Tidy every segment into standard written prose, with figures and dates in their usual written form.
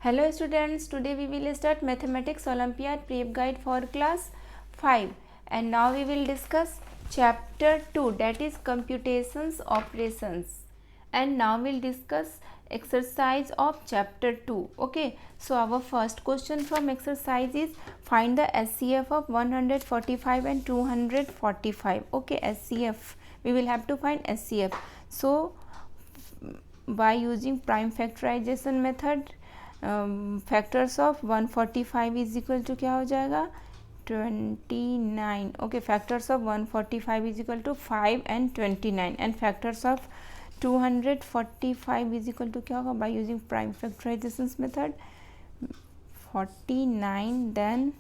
Hello students, today we will start Mathematics Olympiad Prep Guide for class 5 and now we will discuss chapter 2, that is computations operations, and now we will discuss exercise of chapter 2. Okay, so our first question from exercise is find the SCF of 145 and 245. Okay, SCF, we will have to find SCF. So by using prime factorization method, factors of 145 is equal to क्या हो जाएगा 29. Okay, factors of 145 is equal to 5 and 29 and factors of 245 is equal to क्या होगा by using prime factorization method 49 then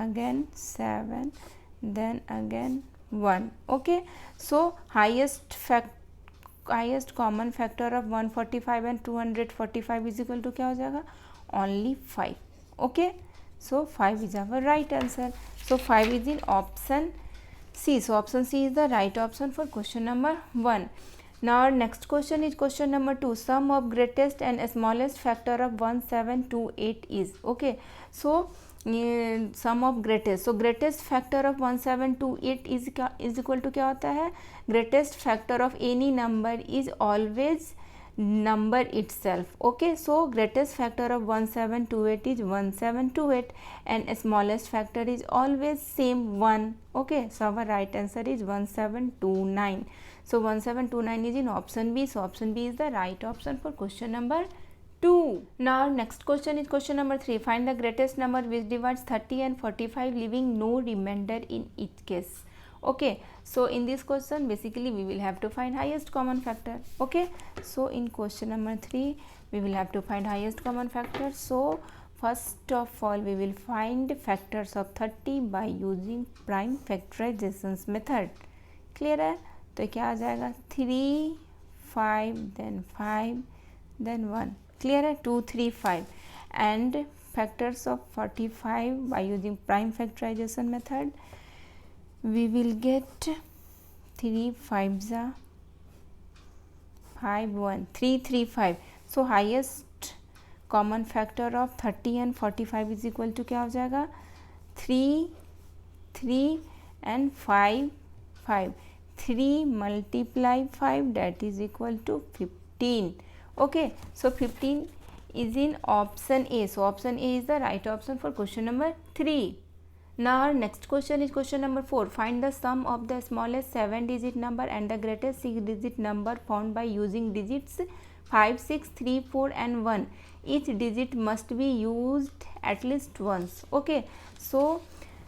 again 7 then again 1. Okay, so highest common factor of 145 and 245 is equal to क्या हो जाएगा only 5. Okay, so 5 is our right answer. So 5 is in option C. So option C is the right option for question number 1. Now our next question is question number 2. Sum of greatest and smallest factor of 1728 is. Okay, so sum of greatest. So greatest factor of 1728 is equal to क्या होता है greatest factor of any number is always number itself. Okay, so greatest factor of 1728 is 1728 and smallest factor is always same 1. Okay, so our right answer is 1729. So 1729 is in option B. So option B is the right option for question number 2. Now next question is question number 3. Find the greatest number which divides 30 and 45 leaving no remainder in each case. Okay, so in this question basically we will have to find highest common factor. Okay, so in question number 3 we will have to find highest common factor. So first of all we will find factors of 30 by using prime factorization method. Clear है? तो क्या आ जाएगा 3 5 then 5 then 1. Clear है? 2 3 5 and factors of 45 by using prime factorization method we will get 3 5s 5 1 3 3 5. So highest common factor of 30 and 45 is equal to क्या हो जाएगा 3 3 and 5 5. 3 multiply 5 that is equal to 15. Okay, so 15 is in option A. So option A is the right option for question number 3. Now our next question is question number 4. Find the sum of the smallest 7-digit number and the greatest 6-digit number found by using digits 5 6 3 4 and 1. Each digit must be used at least once. Okay, so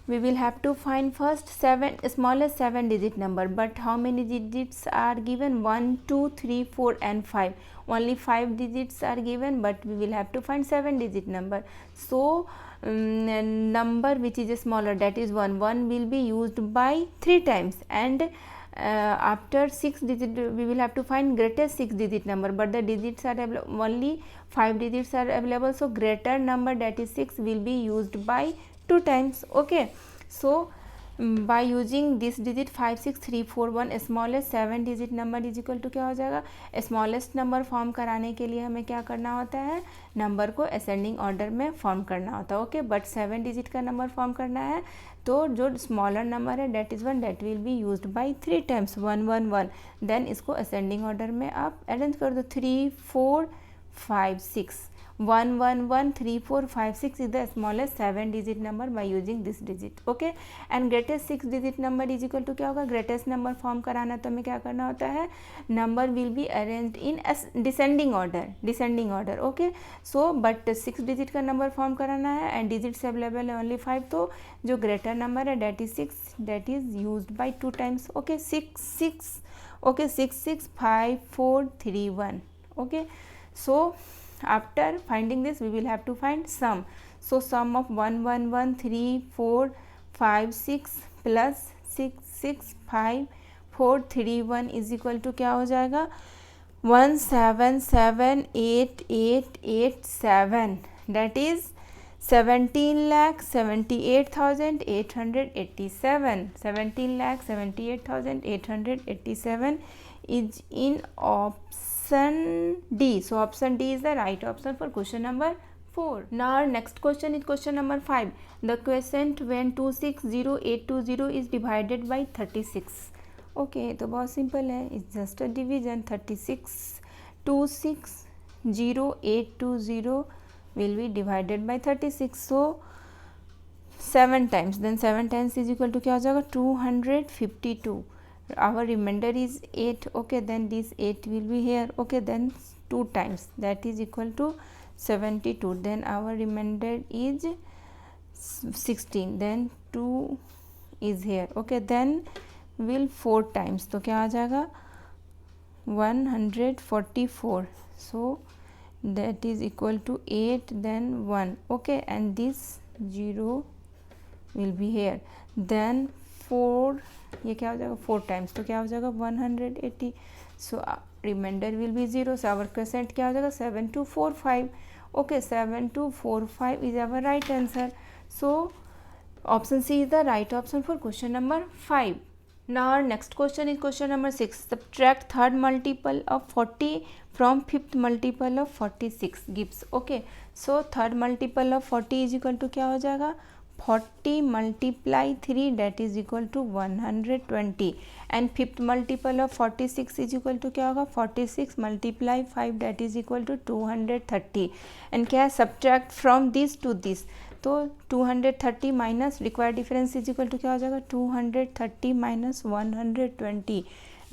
we will have to find first smallest 7-digit number, but how many digits are given 1 2 3 4 and 5. Only 5 digits are given, but we will have to find 7-digit number. So number which is smaller, that is 1 will be used by 3 times, and after 6 digit we will have to find greatest 6-digit number, but the digits are only 5 digits are available, so greater number that is 6 will be used by 2 times. Okay, so by using this digit 5 6 3 4 1 smallest 7-digit number is equal to क्या हो जाएगा smallest number form कराने के लिए हमें क्या करना होता है नंबर को असेंडिंग ऑर्डर में फॉर्म करना होता है. ओके, बट 7-digit का नंबर फॉर्म करना है तो जो स्मॉलर नंबर है that is 1 that will be used by 3 times 1 1 1. Then इसको असेंडिंग ऑर्डर में आप अरेंज कर दो 3 4 5 6 1 1 1 3 4 5 6 is the smallest 7-digit number by using this digit. Okay, and greatest 6-digit number is equal to क्या होगा greatest number form कराना तो हमें क्या करना होता है number will be arranged in descending order. Okay, so but 6-digit का नंबर फॉर्म कराना है and digits available है only 5, तो जो greater number है that is 6 that is used by 2 times. Okay, 6 6 okay 6 6 5 4 3 1. Okay, so after finding this we will have to find sum. So sum of 1 1 1 3 4 5 6 plus 6 6 5 4 3 1 is equal to क्या हो जाएगा 1 7 7 8 8 8 7, that is 17,78,887. 17,78,887 is in option D. So option D is the right option for question number 4. Now our next question is question number 5. The quotient when 260820 is divided by 36. Okay, तो बहुत simple है, it's just a division. 2600820 will be divided by 36. So 7 times, then 7 times is equal to क्या हो जाएगा 252. Our remainder is 8. Okay, then this 8 will be here. Okay, then 2 times, that is equal to 72. Then our remainder is 16. Then 2 is here. Okay, then will 4 times, तो क्या आ जाएगा 144. So that is equal to 8, then 1. Okay, and this 0 will be here. Then 4, ये क्या हो जाएगा 4 times, तो क्या हो जाएगा 180. So remainder will be 0. So our quotient क्या हो जाएगा 7245. Okay, 7245 is our right answer. So option C is the right option for question number 5. Now our next question is question number 6. Subtract third multiple of 40 from fifth multiple of 46 gives. Okay, so third multiple of 40 is equal to क्या हो जाएगा 40 multiply 3, that is equal to 120, and fifth multiple of 46 is equal to क्या होगा 46 multiply 5, that is equal to 230. and क्या है subtract from this to this, तो 230 minus required difference is equal to क्या हो जाएगा 230 minus 120,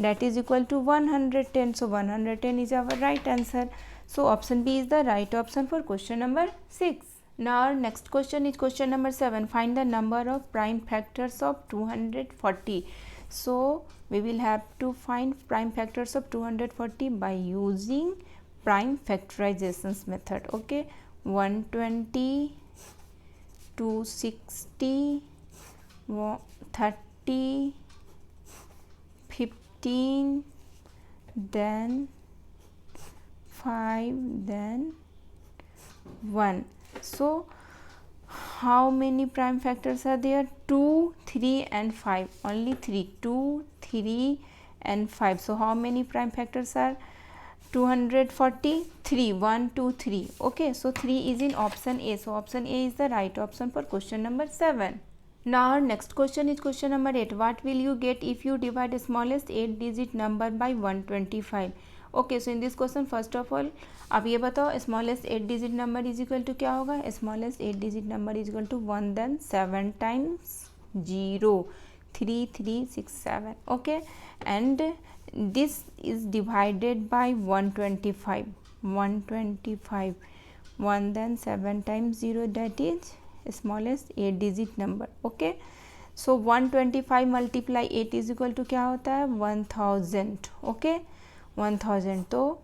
that is equal to 110. So 110 is our right answer. So option B is the right option for question number 6. Now our next question is question number 7. Find the number of prime factors of 240. So we will have to find prime factors of 240 by using prime factorizations method. Okay, 120, 260, 30, 15, then 5, then 1. So how many prime factors are there? 2, 3 and 5. Only 3. 2, 3 and 5. So how many prime factors are 240? 3. 1, 2, 3. Okay, so 3 is in option A. So option A is the right option for question number 7. Now our next question is question number 8. What will you get if you divide the smallest 8 digit number by 125? Okay, so in this question first of all आप ये बताओ smallest 8 digit number is equal to क्या होगा smallest 8 digit number is equal to 1, then 7 times 0, 3, 3, 6, 7. Okay, and this is divided by 125, 1, then 7 times 0, that is smallest 8 digit number. Okay, so 125 multiply 8 is equal to क्या होता है 1000. Okay, 1000. तो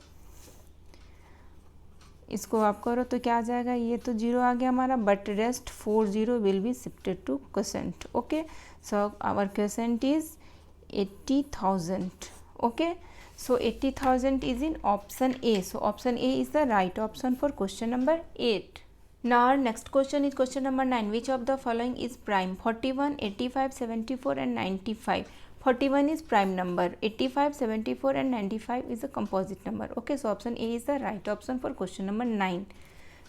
इसको आप करो तो क्या आ जाएगा ये तो 0 आ गया हमारा, but rest 40 will be shifted to quotient. Okay, so our quotient is 80,000. Okay, so 80,000 is in option A. So option A is the right option for question number 8. Now our next question is question number 9. Which of the following is prime? 41, 85, 74 and 95. 41 is prime number, 85, 74 and 95 is a composite number. Okay, so option A is the right option for question number 9.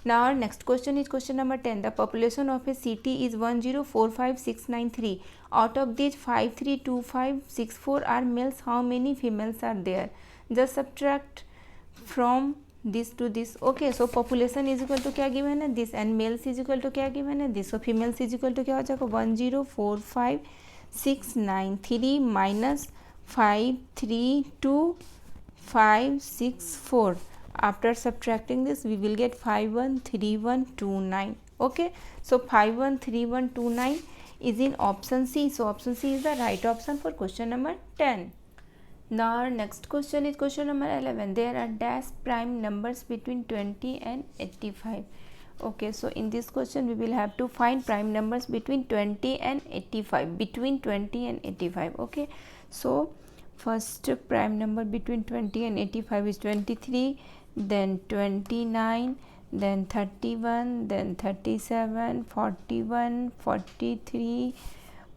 Now our next question is question number 10. The population of a city is 1045693. Out of these 532564 are males. How many females are there? Just subtract from this to this. Okay, so population is equal to क्या given है this, and males is equal to क्या given है this. So females is equal to क्या हो जाएगा 1045693 minus 532564. After subtracting this we will get 513129. Okay, so 513129 is in option C. So option C is the right option for question number 10. Now our next question is question number 11. There are dash prime numbers between 20 and 85. Okay, so in this question we will have to find prime numbers between 20 and 85. Between 20 and 85. Okay, so first prime number between 20 and 85 is 23, then 29, then 31, then 37, 41, 43,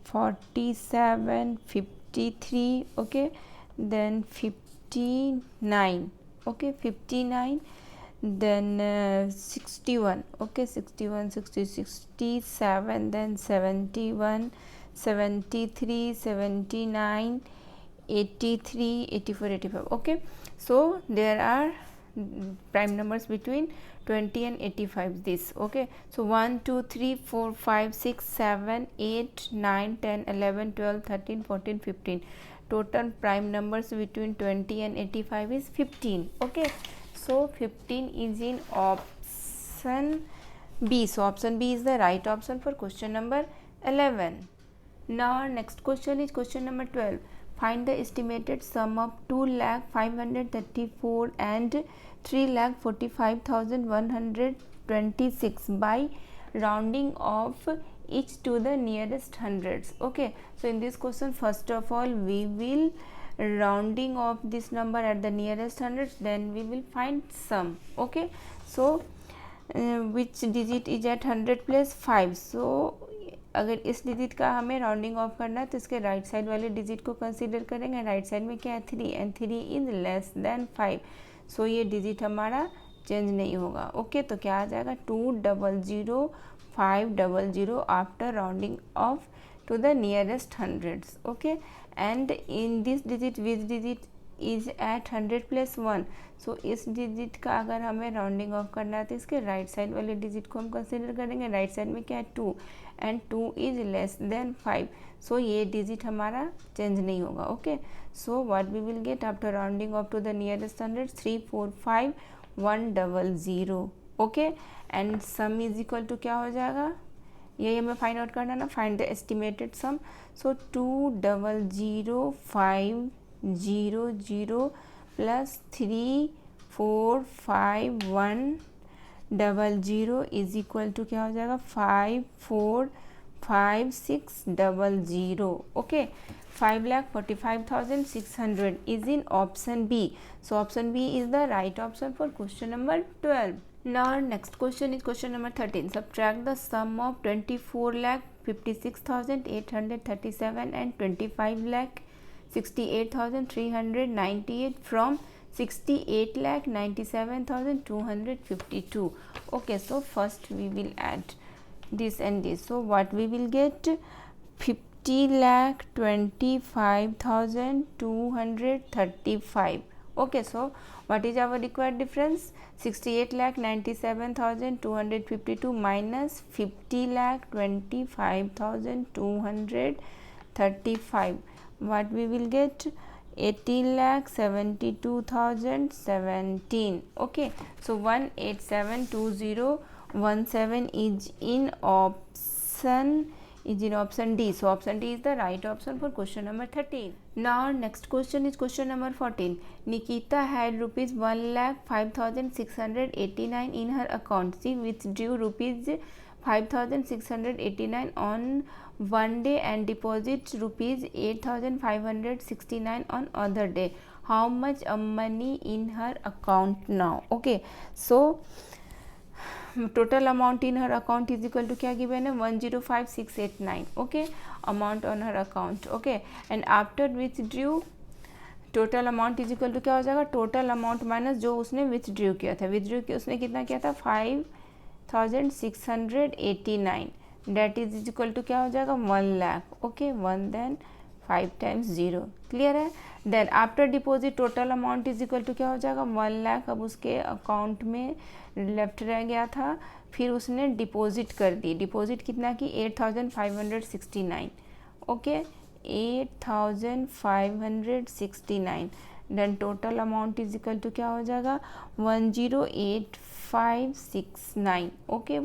47, 53. Okay, then 59. Okay, 59, then 61, okay, 61, 60, 67, then 71, 73, 79, 83, 84, 85. Okay, so there are prime numbers between 20 and 85, this. Okay, so 1 2 3 4 5 6 7 8 9 10 11 12 13 14 15. Total prime numbers between 20 and 85 is 15. Okay, so 15 is in option B. So option B is the right option for question number 11. Now our next question is question number 12. Find the estimated sum of 2,534 and 3,45,126 by rounding off each to the nearest hundreds. Okay, so in this question, first of all we will rounding off this number at the nearest hundreds, then we will find sum. Okay, so which digit is at 100 plus 5. so अगर इस digit का हमें rounding off करना है तो इसके right side वाले digit को कंसीडर करेंगे. राइट साइड में क्या है 3 and 3 is less than 5. So ये डिजिट हमारा चेंज नहीं होगा. ओके, तो क्या आ जाएगा 200,500 after rounding off to the nearest hundreds. Okay, and in this digit which digit is at 100 plus 1. So इस डिजिट का अगर हमें राउंडिंग ऑफ करना है तो इसके राइट साइड वाले डिजिट को हम कंसिडर करेंगे. राइट साइड में क्या है 2 and 2 is less than 5. So ये डिजिट हमारा चेंज नहीं होगा. Okay, so what we will get after rounding off to the nearest hundred 345,100. Okay, and sum is equal to क्या हो जाएगा, यही हमें फाइंड आउट करना ना. Find the estimated sum. So 200,500 plus 345,100 is equal to क्या हो जाएगा 545600. Okay, 5,45,600 is in option B. So option B is the right option for question number 12. Now next question is question number 13. Subtract the sum of 24,56,837 and 25,68,398 from 68,97,252. Okay, so first we will add this and this. So what we will get 50,25,235. Okay, so what is our required difference? 68,97,252 minus 50,25,235. What we will get? 18,72,017. Okay, so 1872017 is in option D. So option D is the right option for question number 13. Now next question is question number 14. Nikita had rupees 1,05,689 in her account. She withdrew rupees 5,689 on one day and deposit rupees 8,569 on other day. How much money in her account now? Okay, so total amount in her account is equal to क्या given है 105,689. okay, amount on her account. okay, and after withdrew total amount is equal to क्या हो जाएगा total amount minus जो उसने withdraw किया था. withdraw किया उसने कितना किया था 5,689. that is equal to क्या हो जाएगा 1 lakh. okay, 1 then 5 times 0. Clear है. Then after deposit total amount is equal to क्या हो जाएगा 1 लाख. अब उसके अकाउंट में लेफ्ट रह गया था, फिर उसने डिपॉजिट कर दी. डिपॉजिट कितना की 8,569. Okay, 8,569. Then total amount is equal to क्या हो जाएगा 108,569. Okay,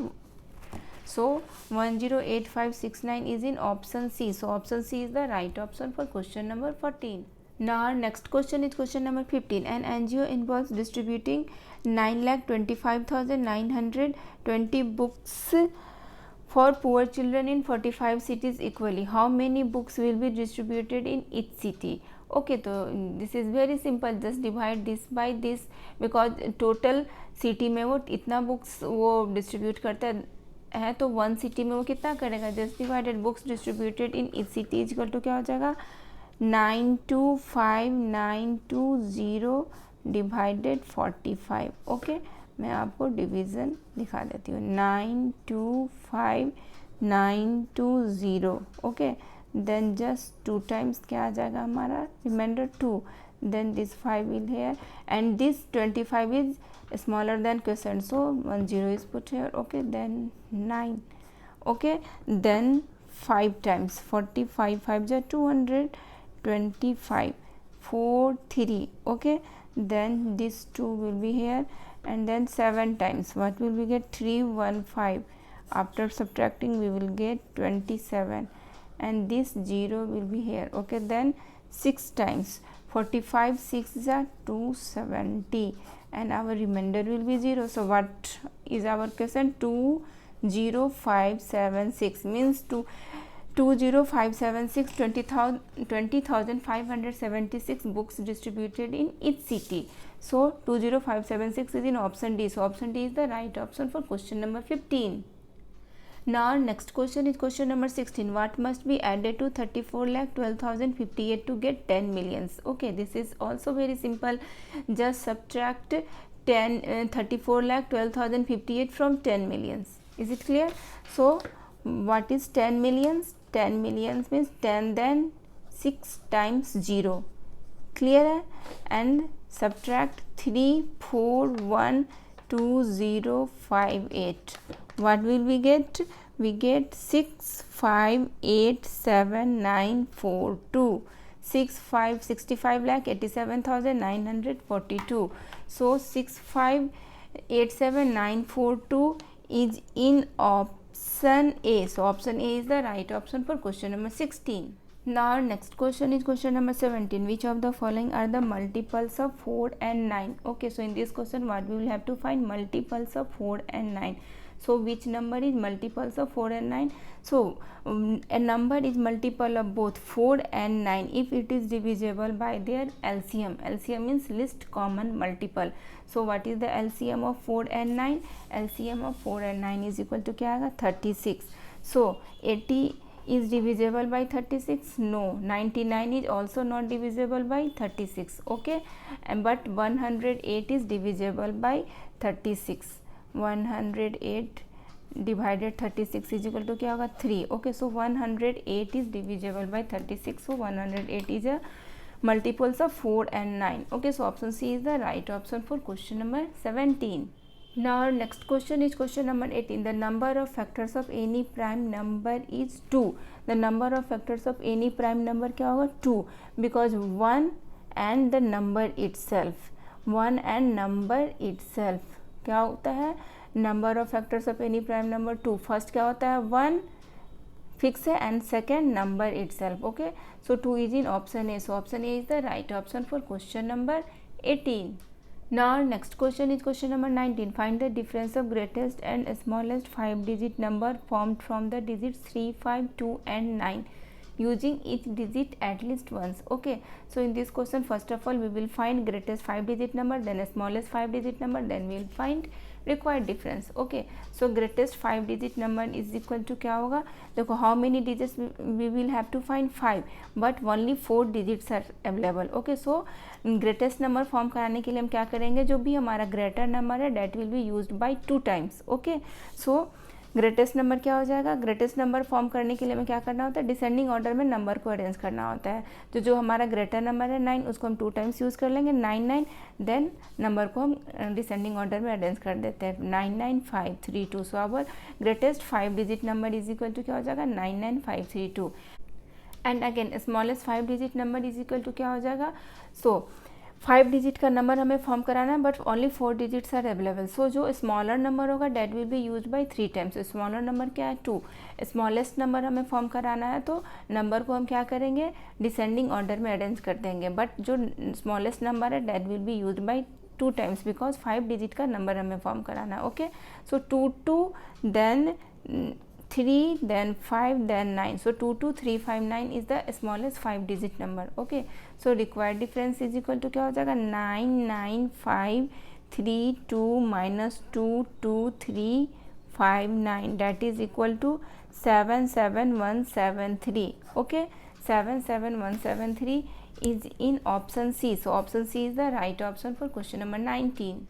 so 108,569 is in option C. So option C is the right option for question number 14. Now our next question is question number 15. An NGO involves distributing 9,25,920 books for poor children in 45 cities equally. How many books will be distributed in each city? Okay, so this is very simple. Just divide this by this because total city में वो इतना books वो distribute करता है तो one city में वो कितना करेगा. Just divided books distributed in each city is equal to क्या हो जाएगा 925,920 डिवाइडेड 45. ओके, मैं आपको डिवीज़न दिखा देती हूँ। 9 2 5 9 2 0, ओके। देन जस्ट 2 टाइम्स क्या आ जाएगा हमारा, reminder 2, then this 5 will here, and this 25 is smaller than quotient, so 1 0 is put here, okay. Then 9, okay. Then 5 times 45 5 is 225 4 3, okay. Then this 2 will be here, and then 7 times what will we get, 315. After subtracting we will get 27, and this 0 will be here, okay. Then 6 times 45 6 is 270, and our remainder will be 0. So what is our question, 20576 means 20576 20,576 books distributed in each city. So 20576 is in option D. So option D is the right option for question number 15. Now next question is question number 16. What must be added to 34,12,058 to get 10 millions? Okay, this is also very simple. Just subtract 34,12,058 from 10 millions. Is it clear? So what is 10 millions? 10 millions means 10 then 6 times 0. Clear? And subtract 3412058. What will we get? We get 6587,942. 65 lakh 87,942. So 6587,942 is in option A. So option A is the right option for question number 16. Now next question is question number 17. Which of the following are the multiples of 4 and 9? Okay, so in this question what we will have to find, multiples of 4 and 9. So which number is multiples of 4 and 9? So a number is multiple of both 4 and 9 if it is divisible by their LCM. LCM means least common multiple. So what is the LCM of 4 and 9? LCM of 4 and 9 is equal to क्या आएगा, 36. So 80 is divisible by 36? No. 99 is also not divisible by 36, okay. And but 108 is divisible by 36. 108 divided 36 is equal to क्या होगा, 3, okay. So 108 is divisible by 36, so 108 is a multiples of 4 and 9, okay. So option C is the right option for question number 17. Now next question is question number 18. The number of factors of any prime number is 2. The number of factors of any prime number क्या होगा, 2, because 1 and the number itself, 1 and number itself क्या होता है, number of factors of any prime number 2. First क्या होता है, 1 fix है, and second number itself, okay. So 2 is in option A. So option A is the right option for question number 18. Now next question is question number 19. Find the difference of greatest and smallest 5-digit number formed from the digits 3, 5, 2 and 9 using each digit at least once. Okay, so in this question first of all we will find greatest 5-digit number, then smallest 5-digit number, then we will find required difference. Okay, so greatest 5-digit number is equal to क्या होगा, देखो how many digits we will have to find, 5, but only 4 digits are available. Okay, so greatest number form कराने के लिए हम क्या करेंगे, जो भी हमारा greater number है that will be used by 2 times. Okay, so greatest number क्या हो जाएगा, ग्रेटेस्ट नंबर फॉर्म करने के लिए हमें क्या करना होता है, डिसेंडिंग ऑर्डर में नंबर को अरेंज करना होता है. तो जो हमारा ग्रेटर नंबर है 9, उसको हम 2 टाइम्स यूज़ कर लेंगे, 9 9, देन नंबर को हम डिसेंडिंग ऑर्डर में अरेंज कर देते हैं, 9 9 5 3 2. So our greatest 5-digit number is equal to क्या हो जाएगा, 9 9 5 3 2. And again smallest 5-digit number is equal to क्या हो जाएगा, सो 5 डिजिट का नंबर हमें फॉर्म कराना है but only 4 digits are available. So जो स्मॉलर नंबर होगा that will be use by 3 times. Smaller number क्या है, 2. स्मॉलेस्ट नंबर हमें फॉर्म कराना है तो नंबर को हम क्या करेंगे, डिसेंडिंग ऑर्डर में अरेंज कर देंगे, बट जो स्मॉलेस्ट नंबर है that will be use by 2 times because 5 digit का नंबर हमें फॉर्म कराना है. Okay, so 2 2 then 3 then 5 then 9. So 22359 is the smallest 5-digit number. Okay, so required difference is equal to क्या हो जाएगा, 99532 minus 22359 that is equal to 77173. Okay, 77173 is in option C. So option C is the right option for question number 19.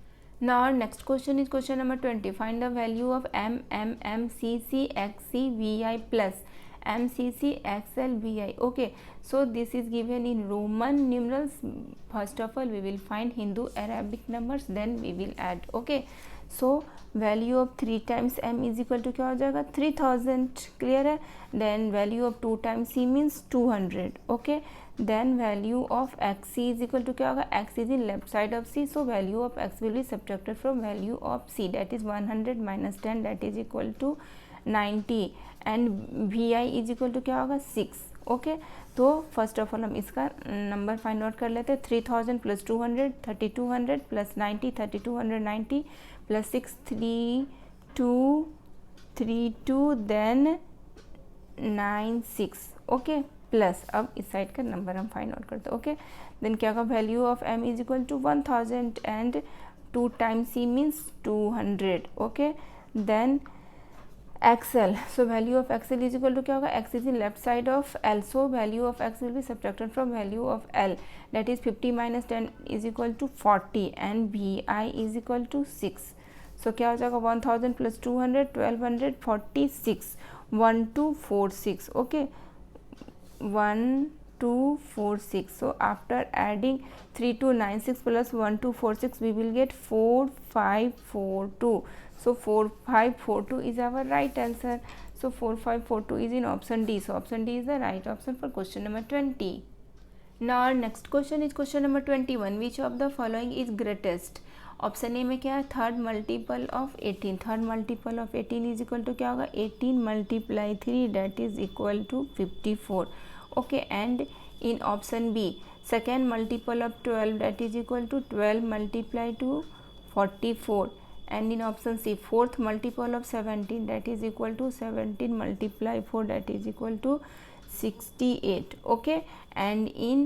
Now our next question is question number 20. Find the value of M, C, X, C, VI plus M, C, X, L, VI. Okay, so this is given in Roman numerals. First of all we will find Hindu Arabic numbers, then we will add. Okay, so value of 3 times M is equal to क्या हो जाएगा 3000. Clear है. Then value of 2 times C means 200. Okay, then value of x c is equal to क्या होगा x is in left side of c, so value of x will be subtracted from value of c, that is 100 minus 10, that is equal to 90, and vi is equal to क्या होगा 6. Okay, तो first of all हम इसका number find out कर लेते हैं. 3000 plus 200 3200 plus 90 3290 plus 6 3232 then 96. Okay, plus अब इस साइड का नंबर हम फाइंड आउट करते हैं. ओके, देन क्या होगा value of m is equal to 1000 and 2 times c means 200. Okay, then XL, so value of XL is equal to क्या होगा x is in left side of L, so value of x will be subtracted from value of L, that is 50 minus 10 is equal to 40 and VI is equal to 6. so क्या हो जाएगा 1000 plus 200 1246 1246. okay, 1246. so after adding 3296 plus 1246 we will get 4542. so 4542 is our right answer. so 4542 is in option D, so option D is the right option for question number 20. now our next question is question number 21. which of the following is greatest? Option A में क्या है third multiple of 18. Third multiple of 18 is equal to क्या होगा 18 multiply 3 that is equal to 54. ओके, and in option B second multiple of 12 that is equal to 12 multiply two 44. and in option C fourth multiple of 17 that is equal to 17 multiply 4 that is equal to 68. okay, and in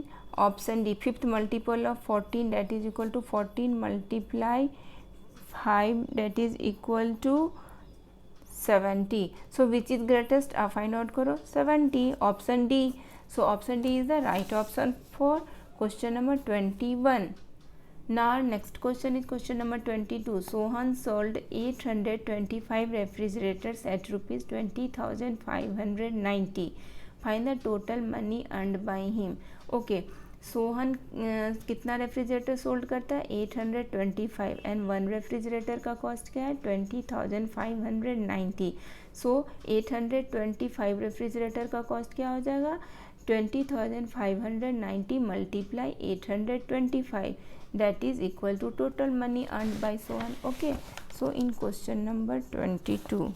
option D fifth multiple of 14 that is equal to 14 multiply 5 that is equal to 70. so which is greatest? find out karo 70, option D. so option D is the right option for question number 21. now our next question is question number 22. Sohan sold 825 refrigerators at rupees 20,590. find the total money earned by him. okay, Sohan कितना refrigerator sold करता है 825 and one refrigerator का cost क्या है 20,590. सो 825 refrigerator का cost क्या हो जाएगा 20,590 multiply 825 that is equal to total money earned by Sohan. okay, so in question number 22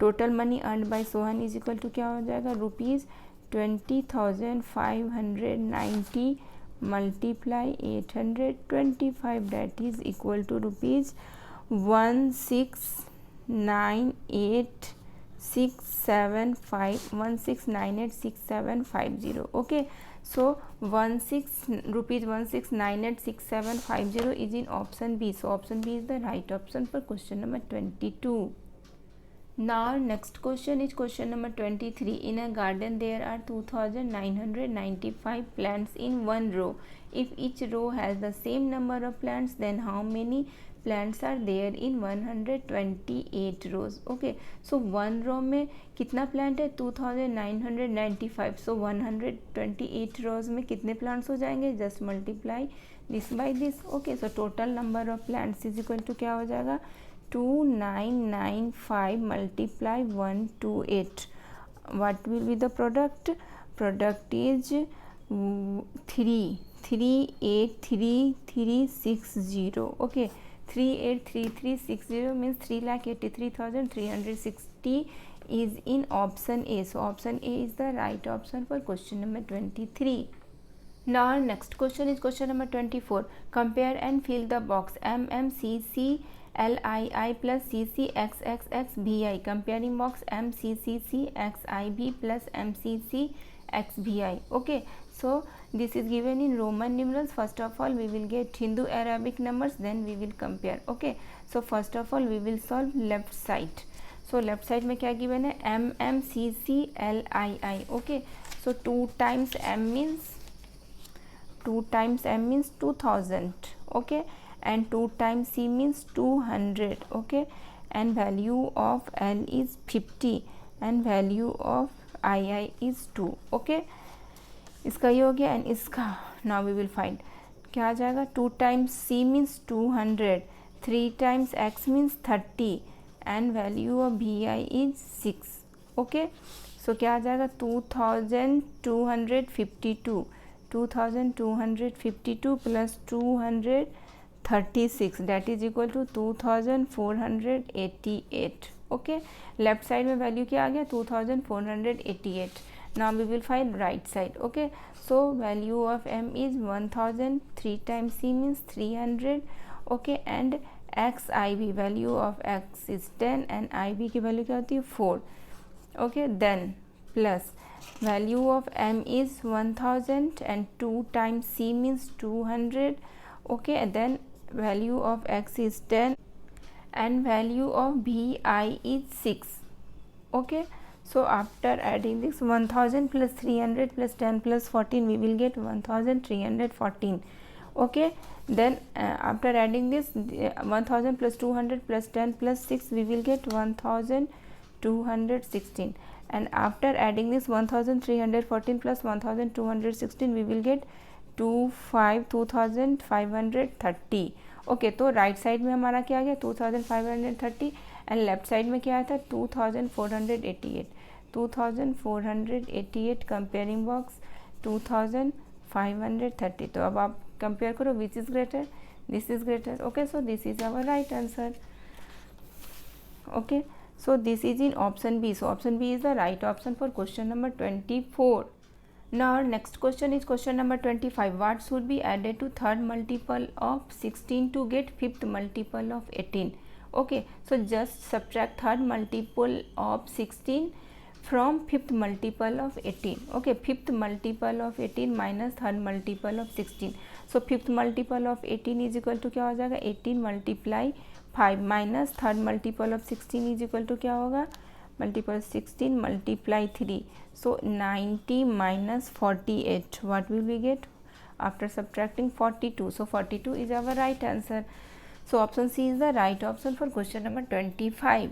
total money earned by Sohan is equal to क्या हो जाएगा rupees 20,590 multiply 825 that is equal to rupees 16986750. okay, so rupees 16986750 is in option B, so option B is the right option for question number 22. now next question is question number 23. in a garden there are 2995 plants in one row. if each row has the same number of plants then how many plants are there in 128 rows. okay, so one row में कितना plant है 2995. so 128 rows में कितने plants हो जाएंगे just multiply this by this. Okay, so total number of plants is equal to क्या हो जाएगा 2995 multiply 128. what will be the product? product is 383360. okay, 383360 means 3,83,360 is in option A, so option A is the right option for question number 23. now our next question is question number 24. compare and fill the box MMCC LII plus CCXXXVI. comparing box MCCCXIV plus MCCXVI. okay, so this is given in Roman numerals. first of all we will get Hindu Arabic numbers, then we will compare. okay, so first of all we will solve left side. so left side में क्या given है MMCCLII. okay, so 2 times M means 2000. okay, and 2 times C means 200. Okay, and value of L is 50 and value of II is 2. Okay, इसका ये हो गया and इसका now we will find क्या आ जाएगा. 2 times C means 200, 3 times X means 30 and value of VI is 6. Okay, so क्या आ जाएगा 2252 plus 236 that is equal to 2488. Okay, left side में वैल्यू क्या आ गया 2488. Now we will find right side. Okay, so value of M is 1000, 3 times C means 300. Okay, and XIB value of X is 10 and IB की value क्या होती है 4. Okay, then plus value of M is 1000 and 2 times C means 200. Okay, and then value of X is 10 and value of VI is 6. Okay, so after adding this 1000 plus 300 plus 10 plus 14 we will get 1314. Okay, then after adding this 1000 plus 200 plus 10 plus 6 we will get 1216, and after adding this 1314 plus 1216 we will get 2530. Okay, तो right side में हमारा क्या आ गया 2530 and left side में क्या आया था 2488 कंपेयरिंग बॉक्स 2530. तो अब आप कंपेयर करो which is greater, this is greater. Okay, so this is our right answer. Okay, so this is in option B. So option B is the right option for question number 24. Now our next question is question number 25. What should be added to third multiple of 16 to get fifth multiple of 18? Okay, so just subtract third multiple of 16 from fifth multiple of 18. Okay, fifth multiple of 18 minus third multiple of 16. So fifth multiple of 18 is equal to क्या हो जाएगा 18 multiply 5 minus third multiple of 16 is equal to क्या होगा multiple 16 multiply 3. So 90 minus 48 what will we get after subtracting 42. So 42 is our right answer. So option C is the right option for question number 25.